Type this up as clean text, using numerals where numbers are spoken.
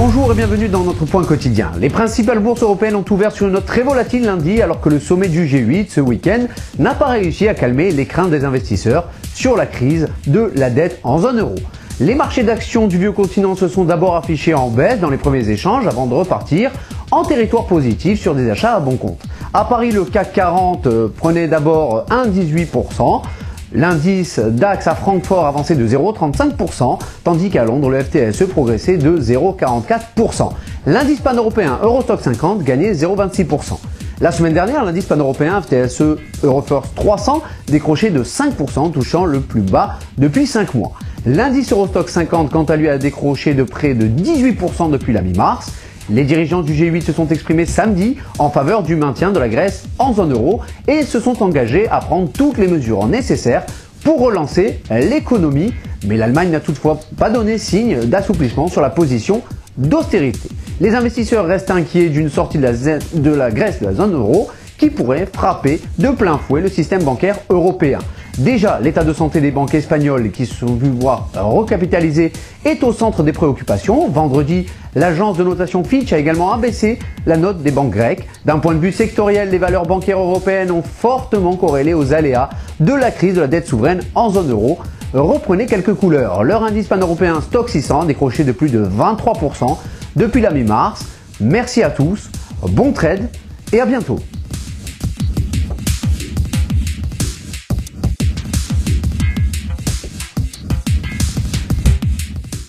Bonjour et bienvenue dans notre point quotidien. Les principales bourses européennes ont ouvert sur une note très volatile lundi alors que le sommet du G8 ce week-end n'a pas réussi à calmer les craintes des investisseurs sur la crise de la dette en zone euro. Les marchés d'actions du vieux continent se sont d'abord affichés en baisse dans les premiers échanges avant de repartir en territoire positif sur des achats à bon compte. À Paris, le CAC 40 prenait d'abord 1,18%. L'indice DAX à Francfort avançait de 0,35%, tandis qu'à Londres, le FTSE progressait de 0,44%. L'indice pan-européen Eurostoxx 50 gagnait 0,26%. La semaine dernière, l'indice pan-européen FTSE Eurofirst 300 décrochait de 5%, touchant le plus bas depuis 5 mois. L'indice Eurostoxx 50, quant à lui, a décroché de près de 18% depuis la mi-mars. Les dirigeants du G8 se sont exprimés samedi en faveur du maintien de la Grèce en zone euro et se sont engagés à prendre toutes les mesures nécessaires pour relancer l'économie. Mais l'Allemagne n'a toutefois pas donné signe d'assouplissement sur la position d'austérité. Les investisseurs restent inquiets d'une sortie de la Grèce de la zone euro qui pourrait frapper de plein fouet le système bancaire européen. Déjà, l'état de santé des banques espagnoles qui se sont vus voir recapitaliser est au centre des préoccupations. Vendredi, l'agence de notation Fitch a également abaissé la note des banques grecques. D'un point de vue sectoriel, les valeurs bancaires européennes ont fortement corrélé aux aléas de la crise de la dette souveraine en zone euro. Reprenez quelques couleurs. Leur indice pan-européen Stoxx 600 a décroché de plus de 23% depuis la mi-mars. Merci à tous, bon trade et à bientôt.